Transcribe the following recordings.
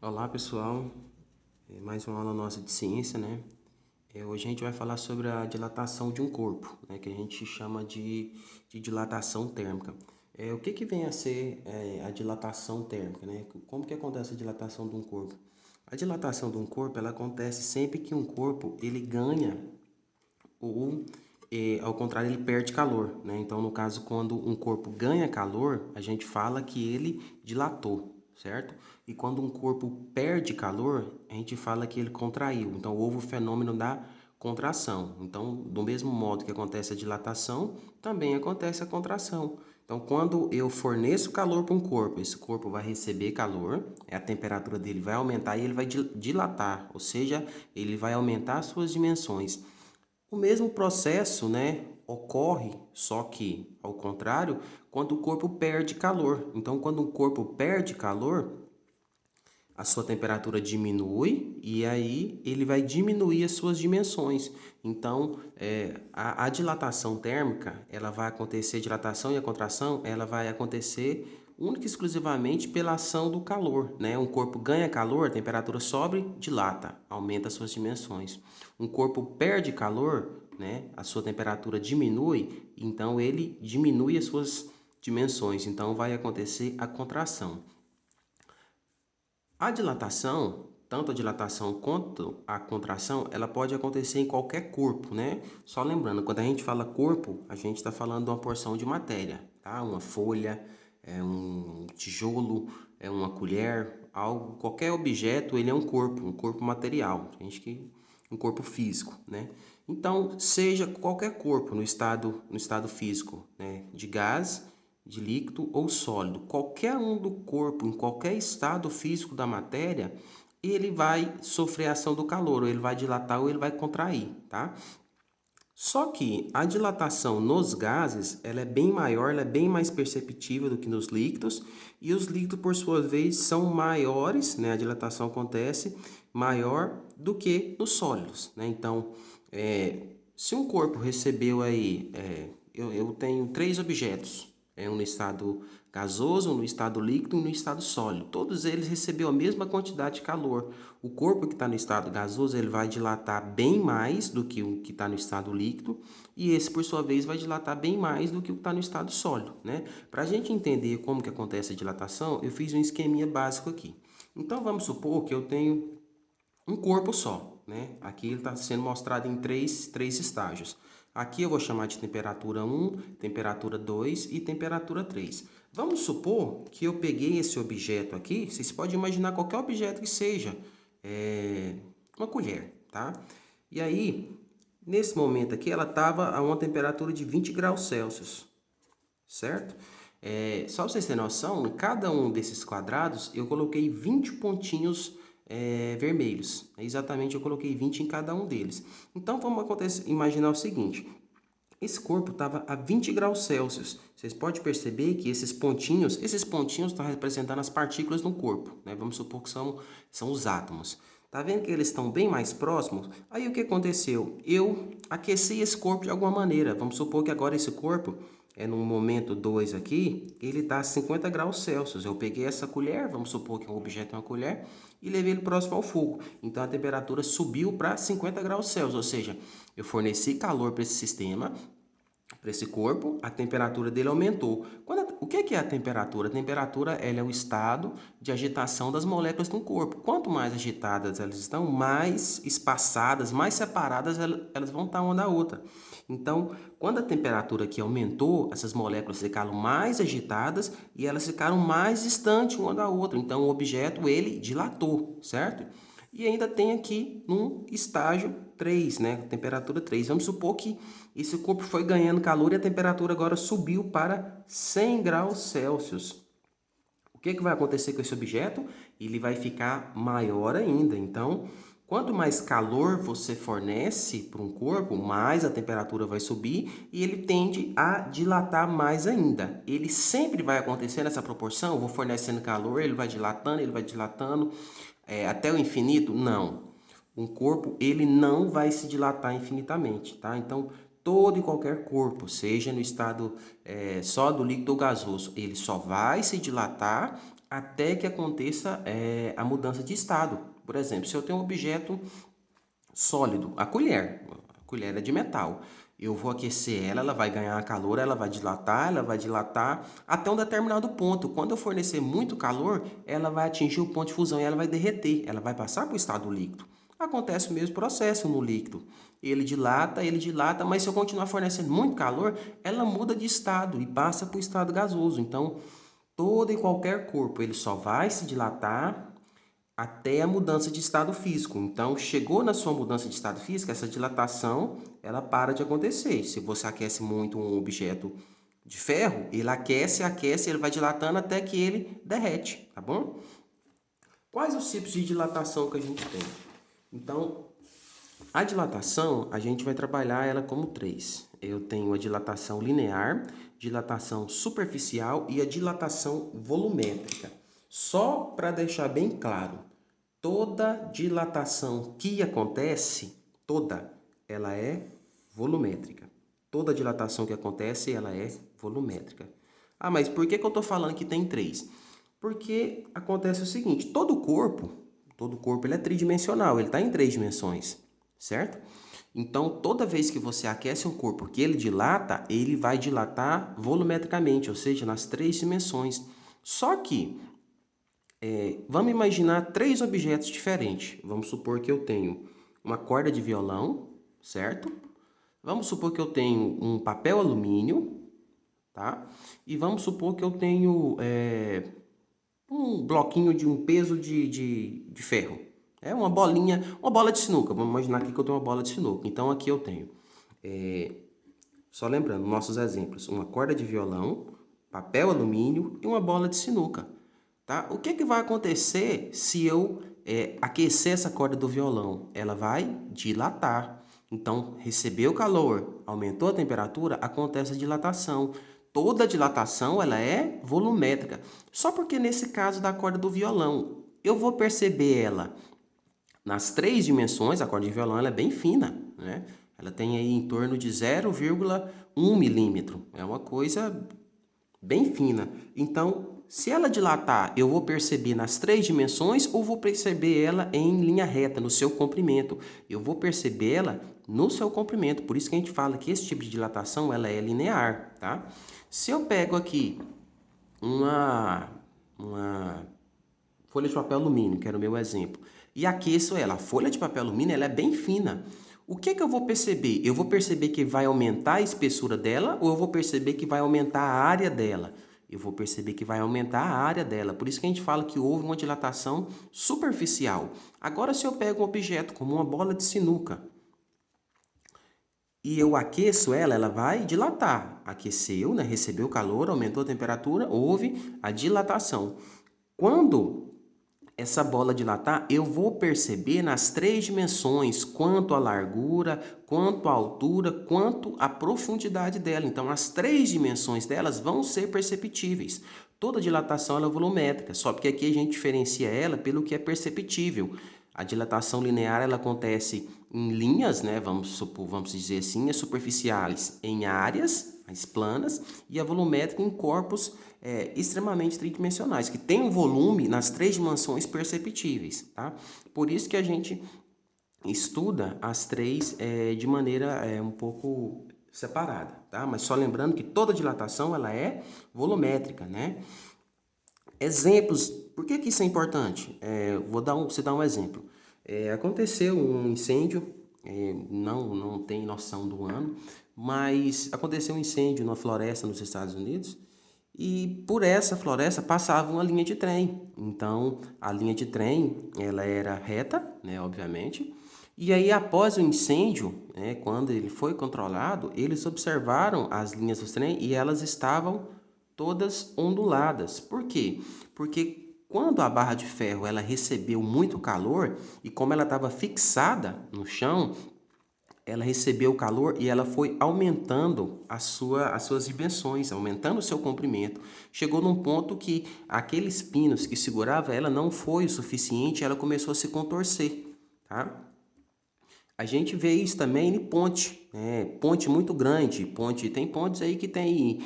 Olá pessoal, mais uma aula nossa de ciência, né? Hoje a gente vai falar sobre a dilatação de um corpo, né? Que a gente chama de dilatação térmica. O que que vem a ser a dilatação térmica, né? Como que acontece a dilatação de um corpo? A dilatação de um corpo, ela acontece sempre que um corpo ele ganha ou, ao contrário, ele perde calor, né? Então, no caso, quando um corpo ganha calor, a gente fala que ele dilatou, certo? E quando um corpo perde calor, a gente fala que ele contraiu. Então, houve o fenômeno da contração. Então, do mesmo modo que acontece a dilatação, também acontece a contração. Então, quando eu forneço calor para um corpo, esse corpo vai receber calor, a temperatura dele vai aumentar e ele vai dilatar, ou seja, ele vai aumentar as suas dimensões. O mesmo processo, né, ocorre, só que ao contrário, quando o corpo perde calor. Então, quando o corpo perde calor, a sua temperatura diminui e aí ele vai diminuir as suas dimensões. Então, a dilatação térmica, ela vai acontecer, a dilatação e a contração, ela vai acontecer única e exclusivamente pela ação do calor, né? Um corpo ganha calor, a temperatura sobe, dilata, aumenta as suas dimensões. Um corpo perde calor, né? A sua temperatura diminui, então ele diminui as suas dimensões. Então, vai acontecer a contração. A dilatação, tanto a dilatação quanto a contração, ela pode acontecer em qualquer corpo, né? Só lembrando, quando a gente fala corpo, a gente está falando de uma porção de matéria, tá? Uma folha, um tijolo, uma colher, algo, qualquer objeto, ele é um corpo material, um corpo físico, né? Então, seja qualquer corpo no estado físico, né? De gás, de líquido ou sólido, qualquer um do corpo, em qualquer estado físico da matéria, ele vai sofrer a ação do calor, ou ele vai dilatar ou ele vai contrair, tá? Só que a dilatação nos gases, ela é bem maior, ela é bem mais perceptível do que nos líquidos, e os líquidos, por sua vez, são maiores, né? A dilatação acontece maior do que nos sólidos, né? Então, se um corpo recebeu aí, eu tenho três objetos, um no estado gasoso, um no estado líquido e um no estado sólido. Todos eles receberam a mesma quantidade de calor. O corpo que está no estado gasoso ele vai dilatar bem mais do que o que está no estado líquido e esse, por sua vez, vai dilatar bem mais do que o que está no estado sólido, né? Para a gente entender como que acontece a dilatação, eu fiz um esqueminha básico aqui. Então, vamos supor que eu tenho um corpo só, né? Aqui ele está sendo mostrado em três estágios. Aqui eu vou chamar de temperatura 1, temperatura 2 e temperatura 3. Vamos supor que eu peguei esse objeto aqui, vocês podem imaginar qualquer objeto que seja, uma colher, tá? E aí, nesse momento aqui, ela estava a uma temperatura de 20 graus Celsius, certo? Só para vocês terem noção, em cada um desses quadrados eu coloquei 20 pontinhos vermelhos. Exatamente, eu coloquei 20 em cada um deles. Então vamos imaginar o seguinte: esse corpo estava a 20 graus Celsius. Vocês podem perceber que esses pontinhos estão representando as partículas no corpo, né? Vamos supor que são os átomos. Tá vendo que eles estão bem mais próximos? Aí o que aconteceu? Eu aqueci esse corpo de alguma maneira. Vamos supor que agora esse corpo no momento 2 aqui, ele está a 50 graus Celsius. Eu peguei essa colher, vamos supor que um objeto é uma colher, e levei ele próximo ao fogo. Então a temperatura subiu para 50 graus Celsius, ou seja, eu forneci calor para esse sistema, para esse corpo, a temperatura dele aumentou. O que é a temperatura? A temperatura ela é o estado de agitação das moléculas no corpo. Quanto mais agitadas elas estão, mais espaçadas, mais separadas elas vão estar uma da outra. Então, quando a temperatura aqui aumentou, essas moléculas ficaram mais agitadas e elas ficaram mais distantes uma da outra. Então, o objeto ele dilatou, certo? E ainda tem aqui num estágio 3, né? Temperatura 3. Vamos supor que esse corpo foi ganhando calor e a temperatura agora subiu para 100 graus Celsius. O que vai acontecer com esse objeto? Ele vai ficar maior ainda. Então, quanto mais calor você fornece para um corpo, mais a temperatura vai subir e ele tende a dilatar mais ainda. Ele sempre vai acontecer nessa proporção. Eu vou fornecendo calor, ele vai dilatando até o infinito? Não. Um corpo ele não vai se dilatar infinitamente, tá? Então, todo e qualquer corpo, seja no estado sólido, líquido ou gasoso, ele só vai se dilatar até que aconteça a mudança de estado. Por exemplo, se eu tenho um objeto sólido, a colher é de metal. Eu vou aquecer ela, ela vai ganhar calor, ela vai dilatar até um determinado ponto. Quando eu fornecer muito calor, ela vai atingir o ponto de fusão e ela vai derreter, ela vai passar para o estado líquido. Acontece o mesmo processo no líquido. Ele dilata, mas se eu continuar fornecendo muito calor, ela muda de estado e passa para o estado gasoso. Então, todo e qualquer corpo, ele só vai se dilatar até a mudança de estado físico. Então, chegou na sua mudança de estado físico, essa dilatação, ela para de acontecer. Se você aquece muito um objeto de ferro, ele aquece, ele vai dilatando até que ele derrete, tá bom? Quais os tipos de dilatação que a gente tem? Então, a dilatação, a gente vai trabalhar ela como três. Eu tenho a dilatação linear, dilatação superficial e a dilatação volumétrica. Só para deixar bem claro, toda dilatação que acontece, ela é volumétrica. Toda dilatação que acontece, ela é volumétrica. Ah, mas por que eu estou falando que tem três? Porque acontece o seguinte, todo corpo ele é tridimensional, ele está em três dimensões, certo? Então, toda vez que você aquece um corpo que ele vai dilatar volumetricamente, ou seja, nas três dimensões. Só que, vamos imaginar três objetos diferentes. Vamos supor que eu tenho uma corda de violão, certo? Vamos supor que eu tenho um papel alumínio, tá? E vamos supor que eu tenho um bloquinho de um peso de ferro. É uma bola de sinuca. Vamos imaginar aqui que eu tenho uma bola de sinuca. Então, aqui eu tenho, só lembrando, nossos exemplos, uma corda de violão, papel alumínio e uma bola de sinuca. Tá? O que vai acontecer se eu aquecer essa corda do violão? Ela vai dilatar. Então, recebeu calor, aumentou a temperatura, acontece a dilatação. Toda dilatação ela é volumétrica. Só porque nesse caso da corda do violão, eu vou perceber ela nas três dimensões. A corda de violão ela é bem fina, né? Ela tem aí em torno de 0,1 milímetro. É uma coisa bem fina. Então, se ela dilatar, eu vou perceber nas três dimensões ou vou perceber ela em linha reta, no seu comprimento? Eu vou perceber ela no seu comprimento. Por isso que a gente fala que esse tipo de dilatação ela é linear, tá? Se eu pego aqui uma folha de papel alumínio, que era o meu exemplo, e aqueço ela, a folha de papel alumínio ela é bem fina. O que eu vou perceber? Eu vou perceber que vai aumentar a espessura dela ou eu vou perceber que vai aumentar a área dela? Eu vou perceber que vai aumentar a área dela. Por isso que a gente fala que houve uma dilatação superficial. Agora, se eu pego um objeto como uma bola de sinuca e eu aqueço ela, ela vai dilatar. Aqueceu, né? Recebeu calor, aumentou a temperatura, houve a dilatação. Quando essa bola dilatar, eu vou perceber nas três dimensões, quanto a largura, quanto a altura, quanto a profundidade dela. Então, as três dimensões delas vão ser perceptíveis. Toda dilatação ela é volumétrica, só porque aqui a gente diferencia ela pelo que é perceptível. A dilatação linear ela acontece em linhas, né? Vamos dizer assim, as superficiais em áreas, as planas, e a volumétrica em corpos extremamente tridimensionais, que tem um volume nas três dimensões perceptíveis, tá? Por isso que a gente estuda as três de maneira um pouco separada, tá? Mas só lembrando que toda dilatação ela é volumétrica, né? Exemplos, por que isso é importante? Vou dar você dar um exemplo. Aconteceu um incêndio, não tem noção do ano, mas aconteceu um incêndio numa floresta nos Estados Unidos e por essa floresta passava uma linha de trem. Então, a linha de trem, ela era reta, né, obviamente. E aí, após o incêndio, né, quando ele foi controlado, eles observaram as linhas do trem e elas estavam todas onduladas. Por quê? Porque quando a barra de ferro ela recebeu muito calor e como ela estava fixada no chão, ela recebeu o calor e ela foi aumentando as suas dimensões, aumentando o seu comprimento. Chegou num ponto que aqueles pinos que segurava ela não foi o suficiente, ela começou a se contorcer, tá? A gente vê isso também em ponte, né? Ponte muito grande, tem pontes aí que tem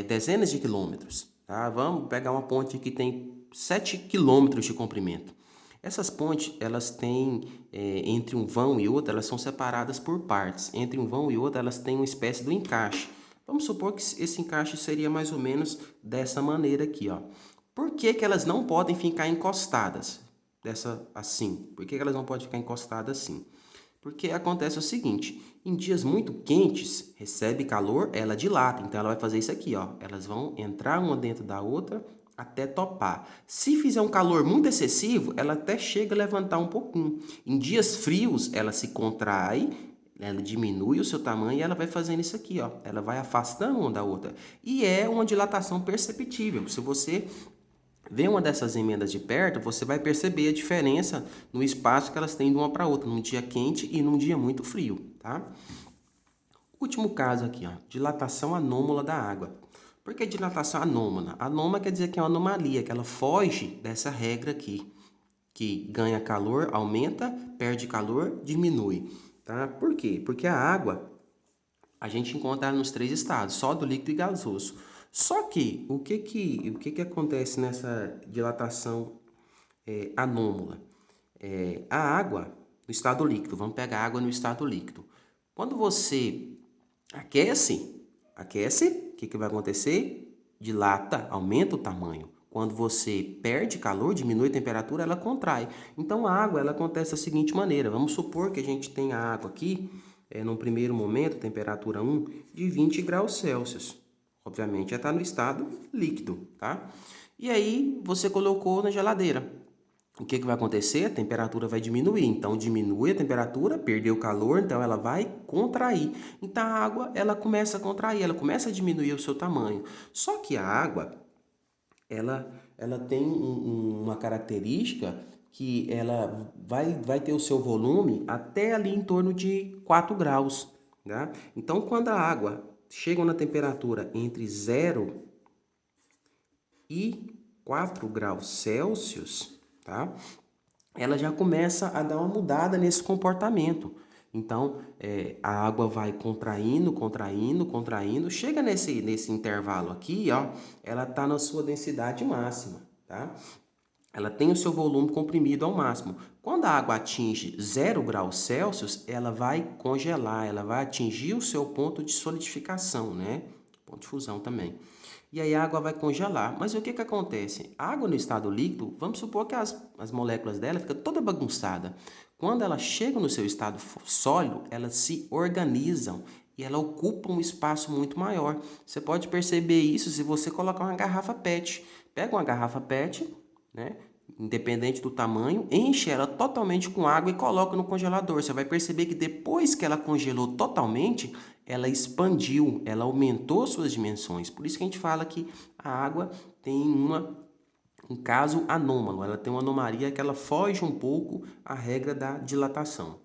dezenas de quilômetros, tá? Vamos pegar uma ponte que tem 7 quilômetros de comprimento. Essas pontes, elas têm, entre um vão e outro, elas são separadas por partes. Entre um vão e outro, elas têm uma espécie de encaixe. Vamos supor que esse encaixe seria mais ou menos dessa maneira aqui, ó. Por que que elas não podem ficar encostadas? Assim. Por que que elas não podem ficar encostadas assim? Porque acontece o seguinte, em dias muito quentes, recebe calor, ela dilata. Então, ela vai fazer isso aqui, ó. Elas vão entrar uma dentro da outra até topar. Se fizer um calor muito excessivo, ela até chega a levantar um pouquinho. Em dias frios, ela se contrai, ela diminui o seu tamanho e ela vai fazendo isso aqui, ó. Ela vai afastando uma da outra. E é uma dilatação perceptível. Se você vê uma dessas emendas de perto, você vai perceber a diferença no espaço que elas têm de uma para outra, num dia quente e num dia muito frio, tá? Último caso aqui, ó, dilatação anômala da água. Por que dilatação anômala? Anômala quer dizer que é uma anomalia, que ela foge dessa regra aqui, que ganha calor, aumenta, perde calor, diminui, tá? Por quê? Porque a água, a gente encontra ela nos 3 estados, sólido, líquido e gasoso. Só que, o que acontece nessa dilatação anômala? A água no estado líquido, vamos pegar a água no estado líquido. Quando você aquece, o que vai acontecer? Dilata, aumenta o tamanho. Quando você perde calor, diminui a temperatura, ela contrai. Então, a água, ela acontece da seguinte maneira. Vamos supor que a gente tem a água aqui, num primeiro momento, temperatura 1, de 20 graus Celsius. Obviamente, já está no estado líquido, tá? E aí, você colocou na geladeira. O que vai acontecer? A temperatura vai diminuir. Então, diminui a temperatura, perdeu o calor, então ela vai contrair. Então, a água, ela começa a contrair, ela começa a diminuir o seu tamanho. Só que a água, ela tem uma característica que ela vai ter o seu volume até ali em torno de 4 graus, tá? Então, quando a água chega na temperatura entre 0 e 4 graus Celsius, tá? Ela já começa a dar uma mudada nesse comportamento. Então, a água vai contraindo, contraindo, contraindo. Chega nesse intervalo aqui, ó, ela está na sua densidade máxima, tá? Ela tem o seu volume comprimido ao máximo. Quando a água atinge 0 graus Celsius, ela vai congelar, ela vai atingir o seu ponto de solidificação, né? Ponto de fusão também. E aí a água vai congelar. Mas o que que acontece? A água no estado líquido, vamos supor que as moléculas dela ficam toda bagunçada. Quando ela chega no seu estado sólido, elas se organizam e ela ocupa um espaço muito maior. Você pode perceber isso se você colocar uma garrafa PET. Pega uma garrafa PET, né? Independente do tamanho, enche ela totalmente com água e coloca no congelador. Você vai perceber que depois que ela congelou totalmente, ela expandiu, ela aumentou suas dimensões. Por isso que a gente fala que a água tem um caso anômalo, ela tem uma anomalia que ela foge um pouco à regra da dilatação.